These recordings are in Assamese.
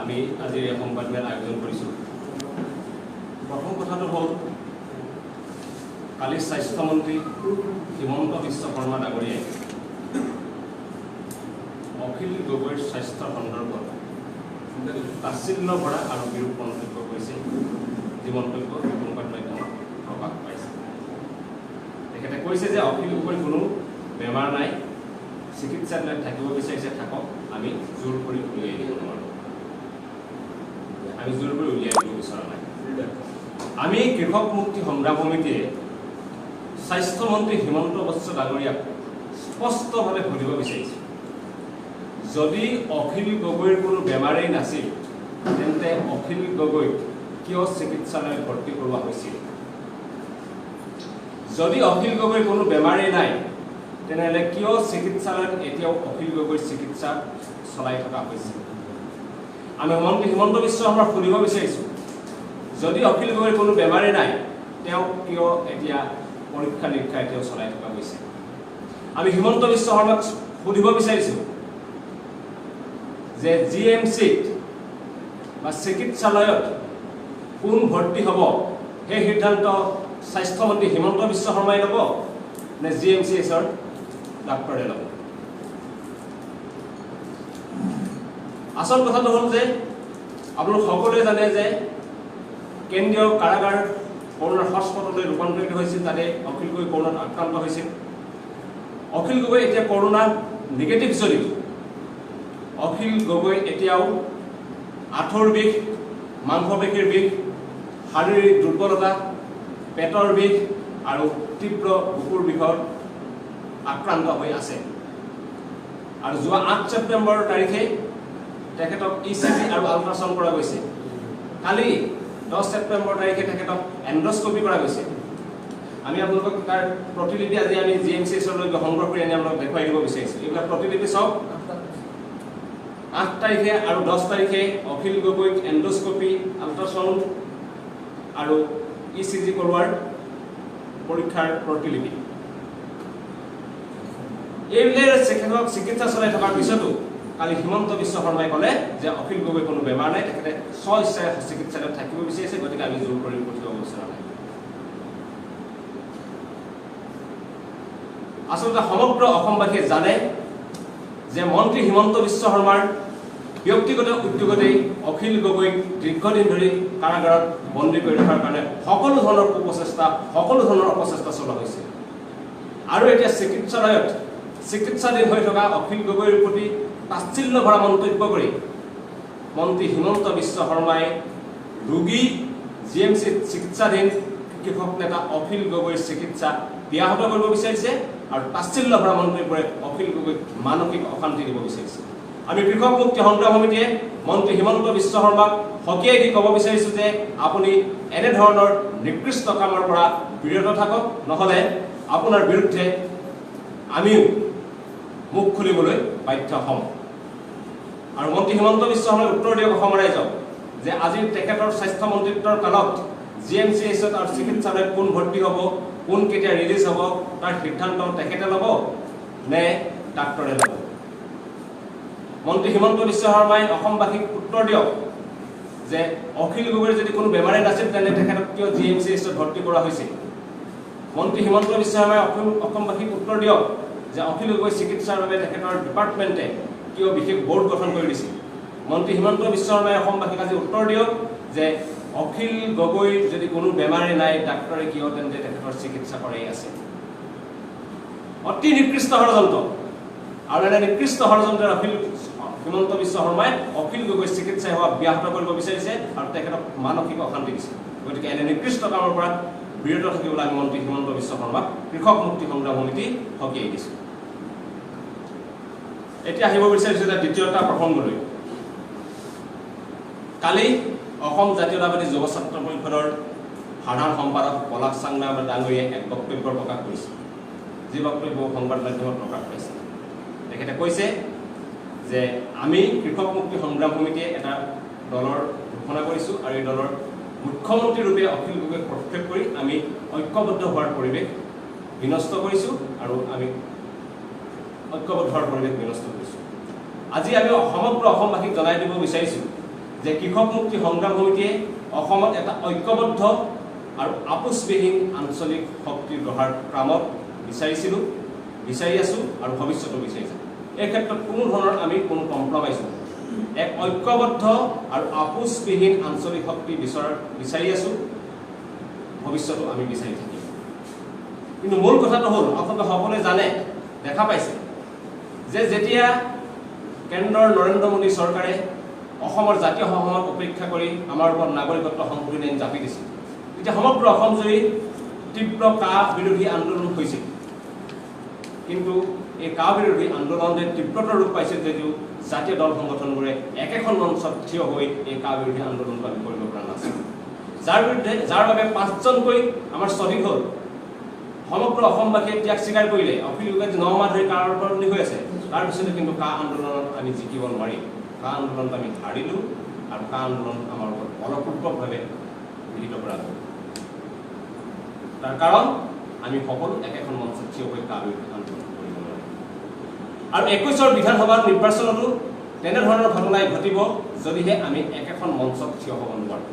আমি আজি এই সংবাদমেল আয়োজন কৰিছোঁ। প্ৰথম কথাটো হ'ল কালি স্বাস্থ্যমন্ত্ৰী হিমন্ত বিশ্ব শৰ্মা ডাঙৰীয়াই অখিল গগৈৰ স্বাস্থ্য সন্দৰ্ভত তাচ্ছিল্য ভৰা আৰু বিৰূপ মন্তব্য কৰিছে, যি মন্তব্য সংবাদ মাধ্যমত প্ৰকাশ পাইছে। তেখেতে কৈছে যে অখিল গগৈৰ কোনো বেমাৰ নাই, চিকিৎসালয়ত থাকিব বিচাৰিছে থাকক, আমি জোৰ কৰি উলিয়াই দিব নোৱাৰোঁ, আমি জোৰ কৰি উলিয়াই দিব বিচৰা নাই। আমি কৃষক মুক্তি সংগ্ৰাম সমিতিয়ে স্বাস্থ্যমন্ত্ৰী হিমন্ত বিশ্ব ডাঙৰীয়াক স্পষ্টভাৱে সুধিব বিচাৰিছোঁ, যদি অখিল গগৈৰ কোনো বেমাৰেই নাছিল তেন্তে অখিল গগৈক কিয় চিকিৎসালয়ত ভৰ্তি কৰোৱা হৈছিল? যদি অখিল গগৈৰ কোনো বেমাৰেই নাই তেনেহ'লে কিয় চিকিৎসালয়ত এতিয়াও অখিল গগৈৰ চিকিৎসা চলাই থকা হৈছে? আমি মন্ত্ৰী হিমন্ত বিশ্ব শৰ্মাক সুধিব বিচাৰিছোঁ, যদি অখিল গগৈৰ কোনো বেমাৰেই নাই তেওঁক কিয় এতিয়া পৰীক্ষা নিৰীক্ষা এতিয়াও চলাই থকা হৈছে? আমি হিমন্ত বিশ্ব শৰ্মাক সুধিব বিচাৰিছোঁ যে GMCত বা চিকিৎসালয়ত কোন ভৰ্তি হ'ব সেই সিদ্ধান্ত স্বাস্থ্যমন্ত্ৰী হিমন্ত বিশ্ব শৰ্মাই ল'ব নে GMCHৰ ডাক্তৰে ল'ব? আচল কথাটো হ'ল যে আপোনালোক সকলোৱে জানে যে কেন্দ্ৰীয় কাৰাগাৰ কৰোণাৰ হটস্পটলৈ ৰূপান্তৰিত হৈছিল, তাতে অখিল গগৈ কৰোণাত আক্ৰান্ত হৈছিল। অখিল গগৈ এতিয়া কৰোণা নিগেটিভ যদিও অখিল গগৈ এতিয়াও আঁঠুৰ বিষ, মাংসপেশীৰ বিষ, শাৰীৰিক দুৰ্বলতা, পেটৰ বিষ আৰু তীব্ৰ বুকুৰ বিষত আক্ৰান্ত হৈ আছে। আৰু যোৱা 8 ছেপ্টেম্বৰ তাৰিখে তেখেতক ECG আৰু আল্ট্ৰাচাউণ্ড কৰা গৈছে। কালি 10 ছেপ্টেম্বৰ তাৰিখে তেখেতক এণ্ডস্কপি কৰা গৈছে। আমি আপোনালোকক তাৰ প্ৰতিলিপি আজি আমি GMCHলৈকে সংগ্ৰহ কৰি আনি আপোনালোকক দেখুৱাই দিব বিচাৰিছোঁ। এইবিলাক প্ৰতিলিপি চাওক। 8 তাৰিখে আৰু 10 তাৰিখে অখিল গগৈক এণ্ডস্কপি, আল্ট্ৰাচাউণ্ড আৰু ECG কৰোৱাৰ পৰীক্ষাৰ প্ৰতিলিপি। এইবিলাক তেখেতক চিকিৎসা চলাই থকাৰ পিছতো কালি হিমন্ত বিশ্ব শৰ্মাই ক'লে যে অখিল গগৈ কোনো বেমাৰ নাই, তেখেতে স্বইচ্ছাৰে চিকিৎসালয়ত থাকিব বিচাৰিছে, গতিকে আমি জোৰ কৰি পঠিয়াব বিচৰা নাই। আচলতে সমগ্ৰ অসমবাসীয়ে জানে যে মন্ত্ৰী হিমন্ত বিশ্ব শৰ্মাৰ ব্যক্তিগত উদ্যোগতেই অখিল গগৈক দীৰ্ঘদিন ধৰি কাৰাগাৰত বন্দী কৰি ৰখাৰ কাৰণে সকলো ধৰণৰ কুপ্ৰচেষ্টা, সকলো ধৰণৰ অপচেষ্টা চলোৱা হৈছে। আৰু এতিয়া চিকিৎসালয়ত চিকিৎসাধীন হৈ থকা অখিল গগৈৰ প্ৰতি তাচ্ছিল্য ভৰা মন্তব্য কৰি মন্ত্ৰী হিমন্ত বিশ্ব শৰ্মাই ৰোগী GMCত চিকিৎসাধীন কৃষক নেতা অখিল গগৈৰ চিকিৎসা ব্যাহত কৰিব বিচাৰিছে আৰু তাচ্ছিল্য ভৰা মন্তব্যৰে অখিল গগৈক মানসিক অশান্তি দিব বিচাৰিছে। আমি কৃষক মুক্তি সংগ্ৰাম সমিতিয়ে মন্ত্ৰী হিমন্ত বিশ্ব শৰ্মাক সকীয়াই দি ক'ব বিচাৰিছোঁ যে আপুনি এনেধৰণৰ নিকৃষ্ট কামৰ পৰা বিৰত থাকক, নহ'লে আপোনাৰ বিৰুদ্ধে আমিও মুখ খুলিবলৈ বাধ্য হ'ম। আৰু মন্ত্ৰী হিমন্ত বিশ্ব শৰ্মাই উত্তৰ দিয়ক অসম ৰাইজক যে আজি তেখেতৰ স্বাস্থ্যমন্ত্ৰিত্বৰ কালত GMCHত আৰু চিকিৎসালয়ত কোন ভৰ্তি হ'ব, কোন কেতিয়া ৰিলিজ হ'ব, তাৰ সিদ্ধান্ত তেখেতে ল'ব নে ডাক্তৰে ল'ব? মন্ত্ৰী হিমন্ত বিশ্ব শৰ্মাই অসমবাসীক উত্তৰ দিয়ক যে অখিল গগৈৰ যদি কোনো বেমাৰে নাছিল তেনে তেখেতক কিয় GMCHত ভৰ্তি কৰা হৈছিল? মন্ত্ৰী হিমন্ত বিশ্ব শৰ্মাই অসমবাসীক উত্তৰ দিয়ক যে অখিল গগৈ চিকিৎসাৰ বাবে তেখেতৰ ডিপাৰ্টমেণ্টে কিয় বিশেষ বোৰ্ড গঠন কৰি দিছিল? মন্ত্ৰী হিমন্ত বিশ্ব শৰ্মাই অসমবাসীক আজি উত্তৰ দিয়ক যে অখিল গগৈৰ যদি কোনো বেমাৰে নাই ডাক্তৰে কিয় তেন্তে তেখেতৰ চিকিৎসা কৰাই আছে? অতি নিকৃষ্ট ষড়যন্ত্ৰ। আৰু এনে নিকৃষ্ট ষড়যন্ত্ৰৰ হিমন্ত বিশ্ব শৰ্মাই অখিল গগৈৰ চিকিৎসা সেৱা ব্যাহত কৰিব বিচাৰিছে আৰু তেখেতক মানসিক অশান্তি দিছে। গতিকে এনে নিকৃষ্ট কামৰ পৰা বিৰত থাকিবলৈ আমি মন্ত্ৰী হিমন্ত বিশ্ব শৰ্মাক কৃষক মুক্তি সংগ্ৰাম সমিতি সকীয়াই দিছোঁ। এতিয়া আহিব বিচাৰিছোঁ যে দ্বিতীয়টা প্ৰসংগলৈ। কালি অসম জাতীয়তাবাদী যুৱ ছাত্ৰ পৰিষদৰ সাধাৰণ সম্পাদক পলাশ চাংমা ডাঙৰীয়াই এক বক্তব্য প্ৰকাশ কৰিছে, যি বক্তব্য সংবাদ মাধ্যমত প্ৰকাশ পাইছে। তেখেতে কৈছে যে আমি কৃষক মুক্তি সংগ্ৰাম সমিতিয়ে এটা দলৰ ঘোষণা কৰিছোঁ আৰু এই দলৰ মুখ্যমন্ত্ৰী ৰূপে অখিল গগৈক প্ৰক্ষেপ কৰি আমি ঐক্যবদ্ধ হোৱাৰ পৰিৱেশ বিনষ্ট কৰিছোঁ আৰু আমি ঐক্যবদ্ধ হোৱাৰ পৰিৱেশ বিনষ্ট কৰিছোঁ। আজি আমি সমগ্ৰ অসমবাসীক জনাই দিব বিচাৰিছোঁ যে কৃষক মুক্তি সংগ্ৰাম সমিতিয়ে অসমত এটা ঐক্যবদ্ধ আৰু আপোচবিহীন আঞ্চলিক শক্তি গঢ়াৰ ক্ৰমত বিচাৰি আছোঁ আৰু ভৱিষ্যতো বিচাৰিছোঁ। এই ক্ষেত্ৰত কোনো ধৰণৰ আমি কোনো কম্প্ৰমাইজ নহয়। এক ঐক্যবদ্ধ আৰু আপোচবিহীন আঞ্চলিক শক্তি বিচাৰি আছোঁ, ভৱিষ্যতো আমি বিচাৰি থাকিম। কিন্তু মূল কথাটো হ'ল আপোনালোকে সকলোৱে জানে, দেখা পাইছে যে যেতিয়া কেন্দ্ৰৰ নৰেন্দ্ৰ মোদী চৰকাৰে অসমৰ জাতীয় সংসদত অপেক্ষা কৰি আমাৰ ওপৰত নাগৰিকত্ব সংশোধনী আইন জাপি দিছিল, তেতিয়া সমগ্ৰ অসমজুৰি তীব্ৰ কা বিৰোধী আন্দোলন হৈছিল। কিন্তু এই কা বিৰোধী আন্দোলনে তীব্ৰতৰ ৰূপ পাইছিল যদিও জাতীয় দল সংগঠনবোৰে একেখন মঞ্চত থিয় হৈ এই কা বিৰোধী আন্দোলনটো আমি কৰিব পৰা নাছিল। যাৰ বাবে 5জনকৈ আমাৰ শ্বহীদ হ'ল। সমগ্ৰ অসমবাসীয়ে ত্যাগ স্বীকাৰ কৰিলে। অখিল গগৈ 9 মাহ ধৰি কাৰাবন্দী হৈ আছে। তাৰপিছতো কিন্তু কা আন্দোলনত আমি জিকিব নোৱাৰিম। কা আন্দোলনত আমি হাৰিলোঁ আৰু কা আন্দোলন আমাৰ ওপৰত বলপূৰ্বকভাৱে গৃহীত কৰা হ'ল। তাৰ কাৰণ আমি সকলো একেখন মঞ্চত থিয় হৈ কা বিৰোধী আন্দোলন কৰিব নোৱাৰিম। আৰু 21ৰ বিধানসভা নিৰ্বাচনতো তেনেধৰণৰ ঘটনাই ঘটিব যদিহে আমি একেখন মঞ্চত থিয় হ'ব নোৱাৰোঁ।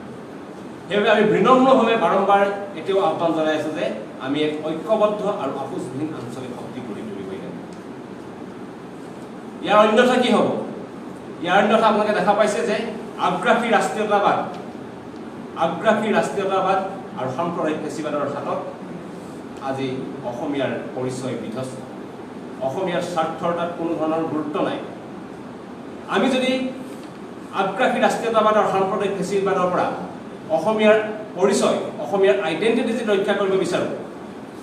সেইবাবে আমি বিনম্ৰভাৱে বাৰম্বাৰ এতিয়াও আহ্বান জনাই আছোঁ যে আমি এক ঐক্যবদ্ধ আৰু আপোচবিহীন আঞ্চলিক শক্তি গঢ়ি তুলিব লাগিব। ইয়াৰ অন্যথা কি হ'ব? ইয়াৰ অন্যথা আপোনালোকে দেখা পাইছে যে আগ্ৰাসী ৰাষ্ট্ৰীয়তাবাদ আৰু সাম্প্ৰদায়িক ফেচিবাদৰ হাতত আজি অসমীয়াৰ পৰিচয় বিধ্বস্ত। অসমীয়াৰ স্বাৰ্থৰ তাত কোনো ধৰণৰ গুৰুত্ব নাই। আমি যদি আগ্ৰাসী ৰাষ্ট্ৰীয়তাবাদ আৰু সাম্প্ৰদায়িক ফেচিবাদৰ পৰা অসমীয়াৰ পৰিচয়, অসমীয়াৰ আইডেণ্টিটি যদি ৰক্ষা কৰিব বিচাৰোঁ,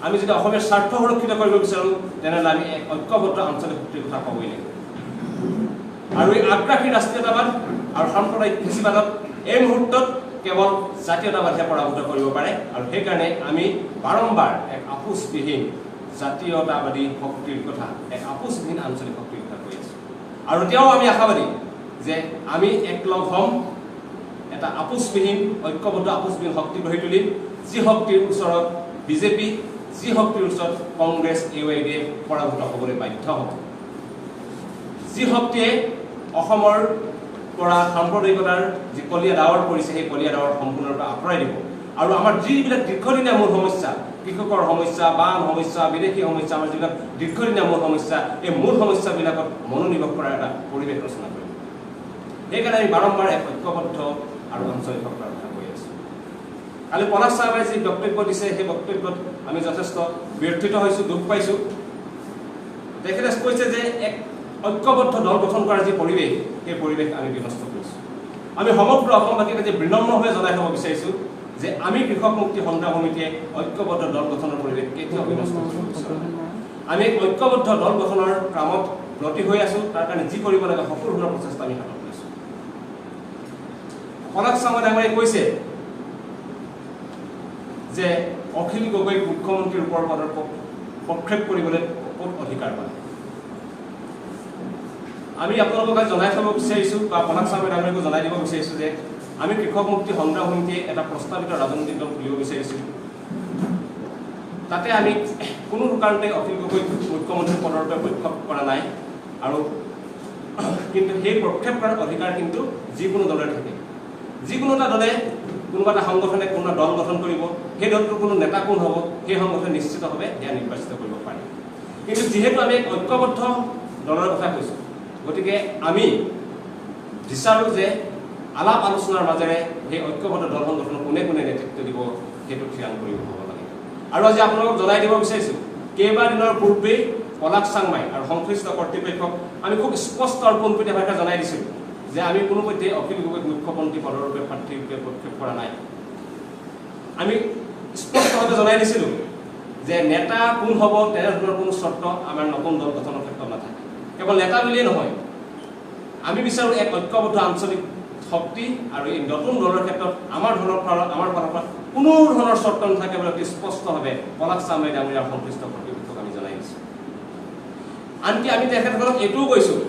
আমি যদি অসমীয়াৰ স্বাৰ্থ সুৰক্ষিত কৰিব বিচাৰোঁ, তেনেহ'লে আমি এক ঐক্যবদ্ধ আঞ্চলিক শক্তিৰ কথা ক'বই লাগিব। আৰু এই আগ্ৰাসী ৰাষ্ট্ৰীয়তাবাদ আৰু সাম্প্ৰদায়িক ফেচিবাদত এই মুহূৰ্তত কেৱল জাতীয়তাবাদহে পৰাভূত কৰিব পাৰে। আৰু সেইকাৰণে আমি বাৰম্বাৰ এক আপোচবিহীন জাতীয়তাবাদী শক্তিৰ কথা, এক আপোচবিহীন আঞ্চলিক শক্তিৰ কথা কৈ আছোঁ। আৰু এতিয়াও আমি আশাবাদী যে আমি একলগ হ'ম, এটা আপোচবিহীন ঐক্যবদ্ধ আপোচবিহীন শক্তি গঢ়ি তুলিম, যি শক্তিৰ ওচৰত বিজেপি, যি শক্তিৰ ওচৰত কংগ্ৰেছ, AYDF পৰাভূত হ'বলৈ বাধ্য হ'ব। যি শক্তিয়ে অসমৰ পৰা সাম্প্ৰদায়িকতাৰ যি কলীয়া ডাৱৰ পৰিছে, সেই কলীয়া ডাৱৰ সম্পূৰ্ণৰূপে আঁতৰাই দিব। আৰু আমাৰ যিবিলাক দীৰ্ঘদিনীয়া মূল সমস্যা, কৃষকৰ সমস্যা, বান সমস্যা, বিদেশী সমস্যা, আমাৰ যিবিলাক দীৰ্ঘদিনীয়া মূল সমস্যা, এই মূল সমস্যাবিলাকত মনোনিৱেশ কৰাৰ এটা পৰিৱেশ ৰচনা কৰিব। সেইকাৰণে আমি বাৰম্বাৰ এক ঐক্যবদ্ধ আৰু আঞ্চলিক শক্তিৰ কথা কৈ আছোঁ। কালি পলাশ চাহাবে যি বক্তব্য দিছে, সেই বক্তব্যত আমি যথেষ্ট ব্যৰ্থিত হৈছোঁ, দুখ পাইছোঁ। তেখেতে কৈছে যে এক ঐক্যবদ্ধ দল গঠন কৰাৰ যি পৰিৱেশ, সেই পৰিৱেশ আমি বিনষ্ট কৰিছোঁ। আমি সমগ্ৰ অসমবাসীক আজি বিনম্ৰভাৱে জনাই থ'ব বিচাৰিছোঁ যে আমি কৃষক মুক্তি সংগ্ৰাম সমিতিয়ে ঐক্যবদ্ধ দল গঠনৰ পৰিৱেশ কেতিয়াও বিনষ্ট কৰিব বিচৰা নাই। আমি ঐক্যবদ্ধ দল গঠনৰ কামত ব্ৰতী হৈ আছোঁ। তাৰ কাৰণে যি কৰিব লাগে সকলো ধৰণৰ প্ৰচেষ্টা আমি হাতত লৈছোঁ। পলাশ চাহাবে ডাঙৰীয়াই কৈছে যে অখিল গগৈক মুখ্যমন্ত্ৰী ৰূপৰ পদৰ প্ৰক্ষেপ কৰিবলৈ ক'ত অধিকাৰ পায়। আমি আপোনালোকক জনাই থ'ব বিচাৰিছোঁ বা পলাশ চাহাবে ডাঙৰীয়াকো জনাই দিব বিচাৰিছোঁ যে আমি কৃষক মুক্তি সংগ্ৰাম সমিতিয়ে এটা প্ৰস্তাৱিত ৰাজনৈতিক দল খুলিব বিচাৰিছোঁ। তাতে আমি কোনো কাৰণতে অখিল গগৈক মুখ্যমন্ত্ৰী পদৰ বাবে প্ৰক্ষেপ কৰা নাই। আৰু কিন্তু সেই প্ৰক্ষেপ কৰাৰ অধিকাৰ কিন্তু যিকোনো দলে থাকে। যিকোনো এটা দলে, কোনোবা এটা সংগঠনে কোনো দল গঠন কৰিব, সেই দলটোৰ কোনো নেতা কোন হ'ব, সেই সংগঠনে নিশ্চিতভাৱে সেয়া নিৰ্বাচিত কৰিব পাৰে। কিন্তু যিহেতু আমি এক ঐক্যবদ্ধ দলৰ কথা কৈছোঁ, গতিকে আমি বিচাৰোঁ যে আলাপ আলোচনাৰ মাজেৰে সেই ঐক্যবদ্ধ দল সংগঠনক কোনে কোনে নেতৃত্ব দিব, সেইটো থিৰাং কৰিব হ'ব লাগে। আৰু আজি আপোনালোকক জনাই দিব বিচাৰিছোঁ, কেইবাদিনৰ পূৰ্বেই পলাশ চাংমাই আৰু সংশ্লিষ্ট কৰ্তৃপক্ষক আমি খুব স্পষ্ট আৰু পোনপটীয়া ভাষাৰে জনাই দিছিলোঁ যে আমি কোনোপধ্যে অখিল গগৈক মুখ্যমন্ত্ৰী পদৰ ৰূপে প্ৰাৰ্থীৰূপে প্ৰক্ষেপ কৰা নাই। আমি স্পষ্টভাৱে জনাই দিছিলোঁ যে নেতা কোন হ'ব তেনেধৰণৰ কোনো চৰ্ত আমাৰ নতুন দল গঠনৰ ক্ষেত্ৰত নাথাকে। কেৱল নেতা বুলিয়েই নহয়, আমি বিচাৰোঁ এক ঐক্যবদ্ধ আঞ্চলিক শক্তি। আৰু এই নতুন দলৰ ক্ষেত্ৰত আমাৰ ফালৰ পৰা কোনো ধৰণৰ চৰ্ত নাথাকে বুলি অতি স্পষ্টভাৱে পলাশ চাহাবে ডাঙৰীয়াৰ সংশ্লিষ্ট কৰ্তৃপক্ষক আমি জনাই দিছোঁ। আনকি আমি তেখেতসকলক এইটোও কৈছোঁ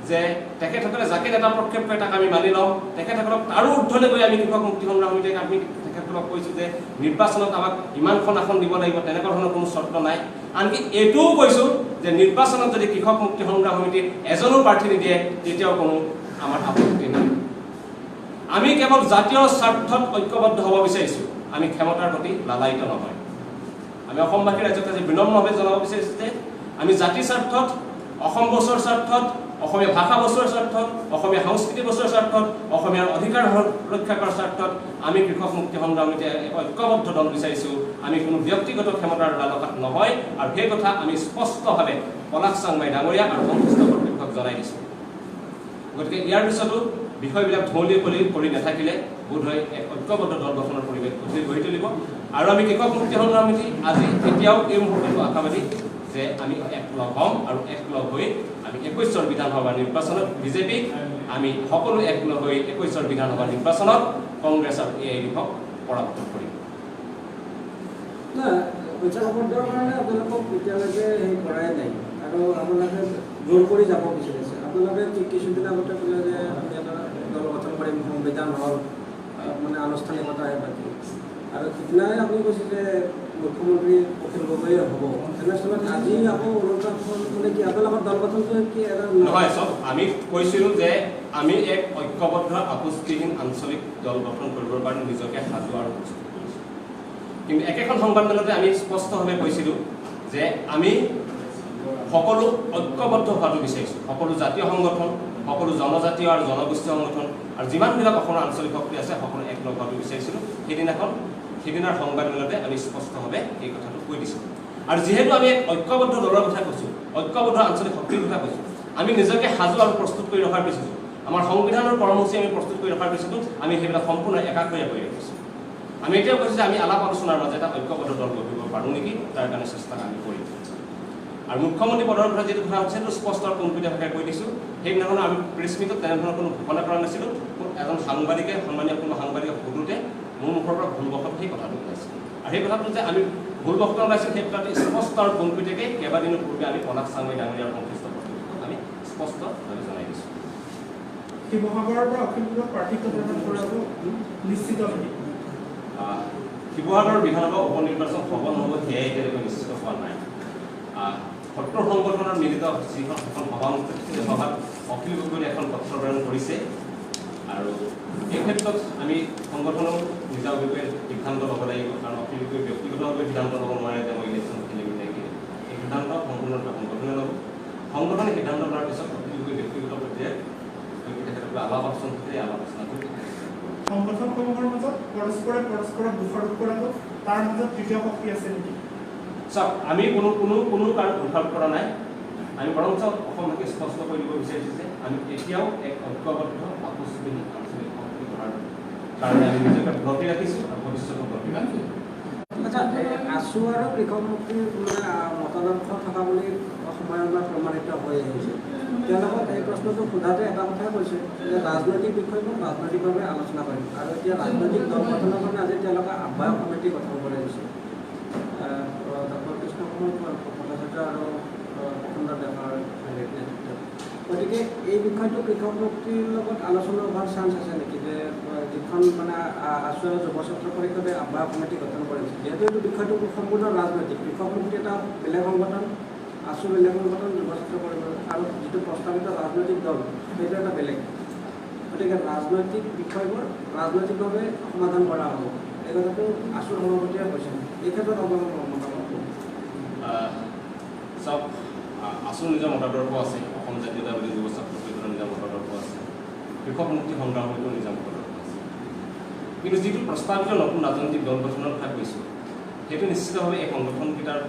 যে তেখেতসকলে যাকে নেতা প্ৰক্ষেপ কৰে তাক আমি মানি লওঁ। তেখেতসকলক তাৰো ঊৰ্ধলৈ গৈ আমি কৃষক মুক্তি সংগ্ৰাম সমিতিক আমি তেখেতসকলক কৈছোঁ যে নিৰ্বাচনত আমাক ইমানখন আসন দিব লাগিব, তেনেকুৱা ধৰণৰ কোনো চৰ্ত নাই। আনকি এইটোও কৈছোঁ যে নিৰ্বাচনত যদি কৃষক মুক্তি সংগ্ৰাম সমিতি এজনো প্ৰাৰ্থী নিদিয়ে তেতিয়াও কোনো আমাৰ আপত্তি নাই। আমি কেৱল জাতীয় স্বাৰ্থত ঐক্যবদ্ধ হ'ব বিচাৰিছোঁ, আমি ক্ষমতাৰ প্ৰতি লালায়িত নহয়। আমি অসমবাসী ৰাইজক আজি বিনম্ৰভাৱে জনাব বিচাৰিছোঁ যে আমি জাতিৰ স্বাৰ্থত, অসম বছৰ স্বাৰ্থত, অসমীয়া ভাষা বছৰ স্বাৰ্থত, অসমীয়া সংস্কৃতি বছৰ স্বাৰ্থত, অসমীয়াৰ অধিকাৰ ৰক্ষা কৰাৰ স্বাৰ্থত আমি কৃষক মুক্তি সংগ্ৰাম সমিতিয়ে এক ঐক্যবদ্ধ দল বিচাৰিছোঁ। আমি কোনো ব্যক্তিগত ক্ষমতাৰ লালসাত নহয়, আৰু সেই কথা আমি স্পষ্টভাৱে পলাশ চাংমাই ডাঙৰীয়া আৰু সংশ্লিষ্ট কৰ্তৃপক্ষক জনাই দিছোঁ। গতিকে ইয়াৰ পিছতো বিষয়বিলাক ধৌলি কৰি নাথাকিলে বোধহয় এক ঐক্যবদ্ধ দল গঠনৰ পৰিৱেশ গঢ়ি তুলিব। আৰু আমি কৃষক মুক্তি সংগ্ৰাম সমিতি আজি এতিয়াও এই মুহূৰ্তত আশাবাদী যে আমি একলগ হ'ম, আৰু একলগ হৈ আমি 21ৰ বিধানসভা নিৰ্বাচনত বিজেপিক আমি সকলো একলগ হৈ 21ৰ বিধানসভা নিৰ্বাচনত কংগ্ৰেছ আৰু AIDFক পৰাভূত কৰিম। পঞ্চায়তৰ কাৰণে আপোনালোকক এতিয়ালৈকে হেৰি কৰাই নাই, আৰু আপোনালোকে জোৰ কৰি যাব বিচাৰিছে। আপোনালোকে কিছুদিন আগতে ক'লে যে আমি এটা দল গঠন কৰিম, সংবিধান হ'ল মানে আনুষ্ঠানিকতাহে বাকী, আৰু সিদিনাই আপুনি কৈছে যে মুখ্যমন্ত্ৰী অখিল গগৈয়ে হ'ব। তেনেস্থলত আজি আকৌ মানে কি আপোনালোকৰ দল গঠনটো কি এটা নহয়? চব আমি কৈছিলোঁ যে আমি এক ঐক্যবদ্ধ আপোচবিহীন আঞ্চলিক দল গঠন কৰিবৰ কাৰণে নিজকে সাজু আৰু প্ৰস্তুত কৰিছোঁ। কিন্তু একেখন সংবাদমেলতে আমি স্পষ্টভাৱে কৈছিলোঁ যে আমি সকলো ঐক্যবদ্ধ হোৱাটো বিচাৰিছোঁ, সকলো জাতীয় সংগঠন, সকলো জনজাতীয় আৰু জনগোষ্ঠীয় সংগঠন, আৰু যিমানবিলাক অসমৰ আঞ্চলিক শক্তি আছে সকলো একলগ হোৱাটো বিচাৰিছিলোঁ। সেইদিনাৰ সংবাদমেলতে আমি স্পষ্টভাৱে এই কথাটো কৈ দিছোঁ। আৰু যিহেতু আমি ঐক্যবদ্ধ দলৰ কথা কৈছোঁ, ঐক্যবদ্ধ আঞ্চলিক শক্তিৰ কথা কৈছোঁ, আমি নিজকে সাজু আৰু প্ৰস্তুত কৰি ৰখাৰ পিছতো, আমাৰ সংবিধানৰ কৰ্মসূচী আমি প্ৰস্তুত কৰি ৰখাৰ পিছতো আমি সেইবিলাক সম্পূৰ্ণ একাষৰীয়া কৰি ৰাখিছোঁ। আমি এতিয়াও কৈছোঁ যে আমি আলাপ আলোচনাৰ মাজে এটা ঐক্যবদ্ধ দল গঢ়িব পাৰোঁ নেকি, তাৰ কাৰণে চেষ্টা আমি কৰিম। আৰু মুখ্যমন্ত্ৰী পদৰ কথা যিটো কথা হৈছে সেইটো স্পষ্ট আৰু কোনপিঠা ভাষাৰে কৈ দিছোঁ। সেইদিনাখন আমি প্ৰেছ মিটত তেনেধৰণৰ কোনো ঘোষণা কৰা নাছিলোঁ। এজন সাংবাদিকে, সন্মানীয় কোনো সাংবাদিকে সুধোতে মোৰ মুখৰ পৰা ভুলবশতঃ সেই কথাটো ওলাইছিল, আৰু সেই কথাটো যে আমি ভুলবশতঃ ওলাইছিল সেই কথাটো স্পষ্ট আৰু কোনপিঠাকৈ কেইবাদিনৰ পূৰ্বে আমি পলাশ চাংমাই ডাঙৰীয়াৰ সংশ্লিষ্ট কৰ্তৃপক্ষক আমি স্পষ্টভাৱে জনাই দিছোঁ। শিৱসাগৰৰ পৰা অখিল গগৈক প্ৰাৰ্থিত্ব প্ৰদান কৰাটো নিশ্চিত নেকি? শিৱসাগৰ বিধানসভা উপ নিৰ্বাচন হ'ব নহ'ব সেয়াই এতিয়ালৈকে নিশ্চিত হোৱা নাই। সত্তৰ সংগঠনৰ মিলিত যিখন সভা অনুষ্ঠিত সেই সভাত অখিল গগৈয়ে এখন পত্ৰ প্ৰেৰণ কৰিছে, আৰু এই ক্ষেত্ৰত আমি সংগঠনেও নিজাববীয়াকৈ সিদ্ধান্ত ল'ব লাগিব, কাৰণ অখিল গগৈয়ে ব্যক্তিগতভাৱে সিদ্ধান্ত ল'ব নোৱাৰে যে মই ইলেকশ্যন খেলিম নেকি। এই সিদ্ধান্ত সম্পূৰ্ণৰূপে সংগঠনে ল'ব। সংগঠনে সিদ্ধান্ত লোৱাৰ পিছত অখিল গগৈ ব্যক্তিগত পৰ্যায়ত আলাপ আলোচনা কৰিব। সংগঠনসমূহৰ মাজত পৰস্পৰক দোষাৰোপ কৰাটো তাৰ মাজত তৃতীয় শক্তি আছে নেকি? চাওক, আমি কোনো কাৰণ দোষাৰোপ কৰা নাই। আমি বৰঞ্চ অসমকে স্পষ্ট কৰি দিব বিচাৰিছোঁ যে আমি এতিয়াও এক ঐক্যবদ্ধ আপোচবিহীন আঞ্চলিক শক্তি গঢ়াৰ কাৰণে আমি নিজকে গঢ়ি ৰাখিছোঁ আৰু ভৱিষ্যতত গঢ়ি ৰাখিম। আচ্ছা, আছু আৰু কৃষক মুক্তিৰ মানে মতাদৰ্শ থকা বুলি সময়ত প্ৰমাণিত হৈ আহিছে। তেওঁলোকক এই প্ৰশ্নটো সোধাতে এটা কথাই কৈছে যে ৰাজনৈতিক বিষয়বোৰ ৰাজনৈতিকভাৱে আলোচনা কৰিম, আৰু এতিয়া ৰাজনৈতিক দল গঠনৰ কাৰণে আজি তেওঁলোকে আহ্বায়ক সমিতি গঠন কৰি দিছে। ডক্টৰ কৃষ্ণকুমাৰ ভট্টাচাৰ্য আৰু প্ৰফুল্ল ডেকাৰ নেতৃত্বত। গতিকে এই বিষয়টো কৃষক মুক্তিৰ লগত আলোচনা হোৱাৰ চান্স আছে নেকি, যে যিখন মানে আছু আৰু যুৱ ছাত্ৰ পৰিষদে আহ্বায়ক সমিতি গঠন কৰিছে, যিহেতু এইটো বিষয়টো সম্পূৰ্ণ ৰাজনৈতিক। কৃষক মুক্তি এটা বেলেগ সংগঠন, আছু বেলেগ সংগঠন, যুৱ ছাত্ৰ পৰিষদ, আৰু যিটো প্ৰস্তাৱিত ৰাজনৈতিক দল সেইটো এটা বেলেগ। গতিকে ৰাজনৈতিক বিষয়বোৰ ৰাজনৈতিকভাৱে সমাধান কৰা হ'ব, এই কথাটো আছুৰ সভাপতিয়ে কৈছে। এই ক্ষেত্ৰত চাওক, আছুৰ নিজৰ মতাদৰ্শ আছে, অসম জাতীয়তাবাদী যুৱ ছাত্ৰ পৰিষদৰ নিজৰ মতাদৰ্শ আছে, কৃষক মুক্তি সংগ্ৰাম সমিতিৰ নিজৰ মতাদৰ্শ আছে। কিন্তু যিটো প্ৰস্তাৱিত নতুন ৰাজনৈতিক দল গঠনৰ কথা কৈছোঁ, সেইটো নিশ্চিতভাৱে এই সংগঠনকেইটাৰ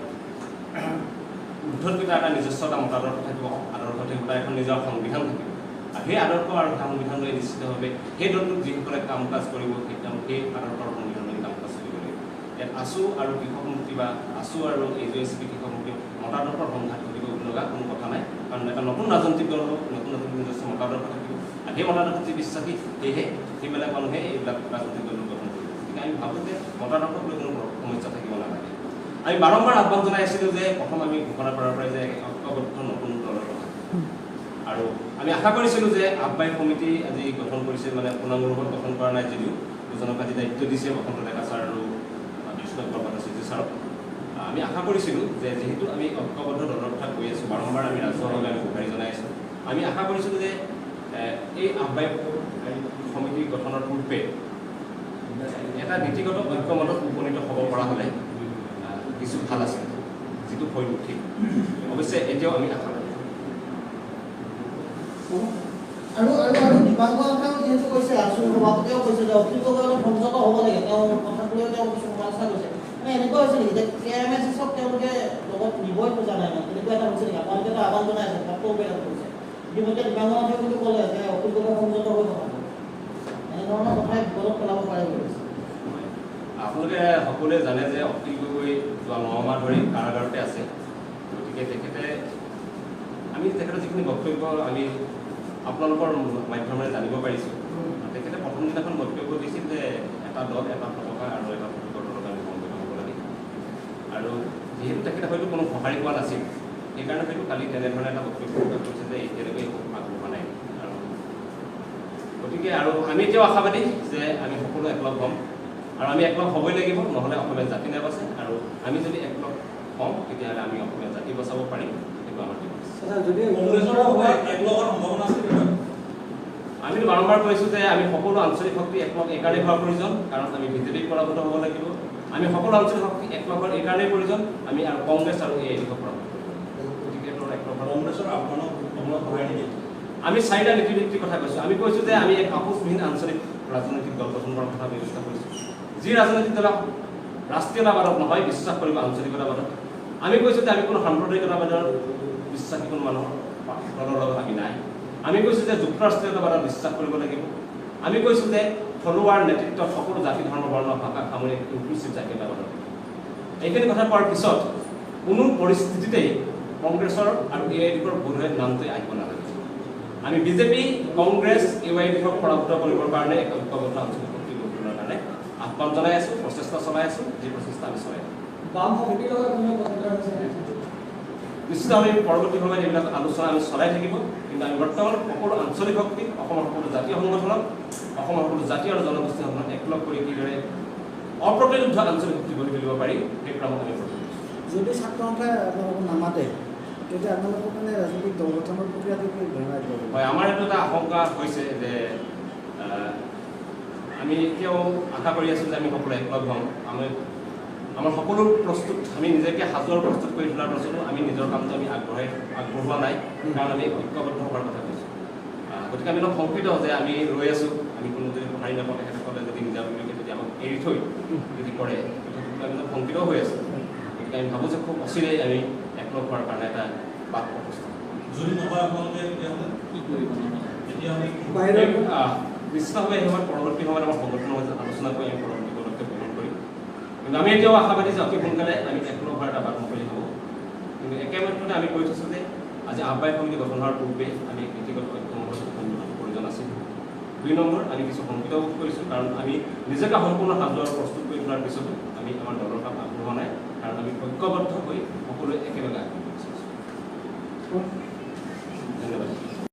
উদ্ধতকেইটাৰ এটা নিজস্ব এটা মতাদৰ্শ থাকিব, আদৰ্শ থাকিব, তাৰ এখন নিজৰ সংবিধান থাকিব। আৰু সেই আদৰ্শ আৰু সংবিধান লৈ নিশ্চিতভাৱে সেই দলটোত যিসকলে কাম কাজ কৰিব সেই আদৰ্শৰ সংবিধান লৈ কাম কাজ কৰিব লাগিব। ইয়াত আছু আৰু কৃষক মুক্তি বা আছু আৰু AJSP কৃষক মুক্তি মতাদৰ্শৰ সংঘাত ঘটিব লগা কোনো কথা নাই, কাৰণ এটা নতুন ৰাজনৈতিক দল হ'ব, নতুন নিজস্ব মতাদৰ্শ থাকিব, আৰু সেই মতাদৰ্শত যি বিশ্বাসী সেয়েহে সেইবিলাক মানুহে এইবিলাক ৰাজনৈতিক দল গঠন কৰিব। গতিকে আমি ভাবোঁ যে মতাদৰ্শক লৈ কোনো সমস্যা থাকিব নালাগে। আমি বাৰম্বাৰ আহ্বান জনাই আছিলোঁ যে প্ৰথম আমি ঘোষণা কৰাৰ পৰাই যে ঐক্যবদ্ধ নতুন দলৰ কথা, আৰু আমি আশা কৰিছিলোঁ যে আহ্বায়ক সমিতি আজি গঠন কৰিছে, মানে পূৰ্ণাংগ ৰূপত গঠন কৰা নাই যদিও দুজনক আজি দায়িত্ব দিছে, বসন্ত ডেকা ছাৰ আৰু বিষ্ণু বৰপাত্ৰ ছাৰক। আমি আশা কৰিছিলোঁ যে যিহেতু আমি ঐক্যবদ্ধ দলৰ কথা কৈ আছোঁ, বাৰম্বাৰ আমি ৰাজহুৱাভাৱে আমি গুহাৰি জনাই আছোঁ, আমি আশা কৰিছিলোঁ যে এই আহ্বায়ক সমিতি গঠনৰ পূৰ্বে এটা নীতিগত ঐক্যমতত উপনীত হ'ব পৰা হ'লে কিছু ভাল আছিল, যিটো হৈ নুঠিল। অৱশ্যে এতিয়াও আমি আশা কৰোঁ। আৰু দীপাংকৰ যিহেতু কৈছে সভাপতিয়েও কৈছে যে অখিল গগৈৰ সংযত হ'ব লাগে, তেওঁ কথাটো লৈ তেওঁ কিছু সমালোচনা কৰিছে। মানে এনেকুৱা হৈছে নেকি যে KMSSক তেওঁলোকে লগত নিবই খোজা নাই, মানে তেনেকুৱা এটা হৈছে নেকি? আপোনালোকে এটা আহ্বান জনাই আছে, তাতো এটা কৰিছে। ইতিমধ্যে দীপাংকৰ কিন্তু ক'লে যে অখিল গগৈ সংযত হৈ থকা এনেধৰণৰ কথাই বিপদত পেলাব পাৰে বুলি কৈছে। আপোনালোকে সকলোৱে জানে যে অখিল গগৈ যোৱা 9 মাহ ধৰি কাৰাগাৰতে আছে। গতিকে আমি তেখেতৰ যিখিনি বক্তব্য আমি আপোনালোকৰ মাধ্যমেৰে জানিব পাৰিছোঁ, তেখেতে প্ৰথম দিনাখন বক্তব্য দিছিল যে এটা দল, এটা পতাকা আৰু এটা প্ৰতীকৰ দলত আমি সংগঠিত হ'ব লাগে। আৰু যিহেতু তেখেতে হয়তো কোনো সঁহাৰি পোৱা নাছিল, সেইকাৰণে হয়তো কালি তেনেধৰণে এটা বক্তব্য প্ৰকাশ কৰিছে যে এতিয়ালৈকে আগবঢ়োৱা নাই। আৰু গতিকে আৰু আমি এতিয়াও আশাবাদী যে আমি সকলো একলগ হ'ম, আৰু আমি একলগ হ'বই লাগিব, নহ'লে অসমীয়া জাতি নাবাচে। আৰু আমি যদি একলগ হওঁ তেতিয়াহ'লে আমি অসমীয়া জাতি বচাব পাৰিম, সেইটো আমাৰ আমি বাৰম্বাৰ কৈছোঁ যে আমি সকলো আঞ্চলিক শক্তি একলগ এইকাৰণেই হোৱাৰ প্ৰয়োজন, কাৰণ আমি বিজেপিক পৰাভূত হ'ব লাগিব। আমি সকলো আঞ্চলিক শক্তি একলগ হোৱাৰ এইকাৰণেই প্ৰয়োজন, আমি আৰু কংগ্ৰেছ আৰু AIDক পৰাভূত গতিকে কংগ্ৰেছৰ আমি 4টা নীতিভিত্তিৰ কথা কৈছোঁ। আমি কৈছোঁ যে আমি এক আপোচবিহীন আঞ্চলিক ৰাজনৈতিক দল গঠন কৰাৰ কথা ব্যৱস্থা কৰিছোঁ, যি ৰাজনৈতিক দল ৰাষ্ট্ৰীয়তাবাদত নহয়, বিশ্বাস কৰিব আঞ্চলিকতাবাদত। আমি কৈছোঁ যে আমি কোনো সাম্প্ৰদায়িকতাবাদৰ বিশ্বাসী কোনো মানুহৰ দলৰ লগত আমি নাই। আমি কৈছোঁ যে যুক্তৰাষ্ট্ৰীয়তাবাদত বিশ্বাস কৰিব লাগিব। আমি কৈছোঁ যে থলুৱাৰ নেতৃত্বত সকলো জাতি ধৰ্ম বৰ্ণ ভাষা সামৰি ইনক্লুচিভ জাতীয়তাবাদত। এইখিনি কথা কোৱাৰ পিছত কোনো পৰিস্থিতিতেই কংগ্ৰেছৰ আৰু AIDৰ বোধহয় নামটোৱে আহিব নালাগে। আমি বিজেপি, কংগ্ৰেছ, AIDক পৰাভূত কৰিবৰ কাৰণে এক ঐক্যবদ্ধ আঞ্চলিক শক্তি গঠনৰ কাৰণে আহ্বান জনাই আছোঁ, প্ৰচেষ্টা চলাই আছোঁ, যি প্ৰচেষ্টা আমি চলাই আছোঁ। নিশ্চিত আমি পৰৱৰ্তী সময়ত এইবিলাক আলোচনা আমি চলাই থাকিব, কিন্তু আমি বৰ্তমান সকলো আঞ্চলিক শক্তি, অসমৰ সকলো জাতীয় সংগঠনক, অসমৰ সকলো জাতি আৰু জনগোষ্ঠীসমূহক একলগ কৰি কিদৰে অপ্ৰতিৰোধ আঞ্চলিক শক্তি গঢ়ি তুলিব পাৰি সেই ক্ৰমত আমি প্ৰস্তুত কৰিছোঁ। যদি ছাত্ৰ সন্থাই আপোনালোকক নামাতে তেতিয়া আপোনালোকৰ মানে ৰাজনৈতিক দল গঠনৰ প্ৰক্ৰিয়াটো কি ধৰণে আগবাঢ়িব? হয়, আমাৰ এইটো এটা আশংকা হৈছে যে আমি এতিয়াও আশা কৰি আছোঁ যে আমি সকলো একলগ হ'ম। আমাৰ সকলো প্ৰস্তুত, আমি নিজকে সাজু আৰু প্ৰস্তুত কৰি তোলাৰ পাছতো আমি নিজৰ কামটো আমি আগবঢ়োৱা নাই, কাৰণ আমি ঐক্যবদ্ধ হোৱাৰ কথা কৈছোঁ। গতিকে আমি অলপ শংকিত যে আমি ৰৈ আছোঁ, আমি কোনো যদি সঁহাৰি নাপাওঁ, তেখেতসকলে যদি নিজাববীয়াকৈ যদি আমাক এৰি থৈ যদি কৰে, তেতিয়াহ'লে আমি অলপ শংকিত হৈ আছোঁ। গতিকে আমি ভাবোঁ যে খুব অচিৰেই আমি একলগ হোৱাৰ কাৰণে এটা বাট প্ৰস্তুত যদি নহয় আপোনালোকে তেতিয়াহ'লে কি কৰিব? নিশ্চিতভাৱে এই সময়ত পৰৱৰ্তী সময়ত আমাৰ সংগঠনৰ মাজত আলোচনা কৰি আমি পৰৱৰ্তী পদক্ষেপ গ্ৰহণ কৰিম। কিন্তু আমি এতিয়াও আশাবাদী যে অতি সোনকালে আমি একলগ হোৱাৰ এটা বাট মুকলি হ'ব। কিন্তু একেবাৰে আমি কৈ থৈছোঁ যে আজি আহ্বায়ক সমিতি গঠন হোৱাৰ পূৰ্বে আমি ব্যক্তিগত ঐক্যমতৰ প্ৰয়োজন আছিল। 2 নম্বৰ, আমি কিছু শংকিত বোধ কৰিছোঁ, কাৰণ আমি নিজকে সম্পূৰ্ণ সাজু আৰু প্ৰস্তুত কৰি তোলাৰ পিছতো আমি আমাৰ দলৰ কাম আগবঢ়োৱা নাই, কাৰণ আমি ঐক্যবদ্ধ হৈ সকলোৱে একেলগে আগবাঢ়িব বিচাৰিছোঁ।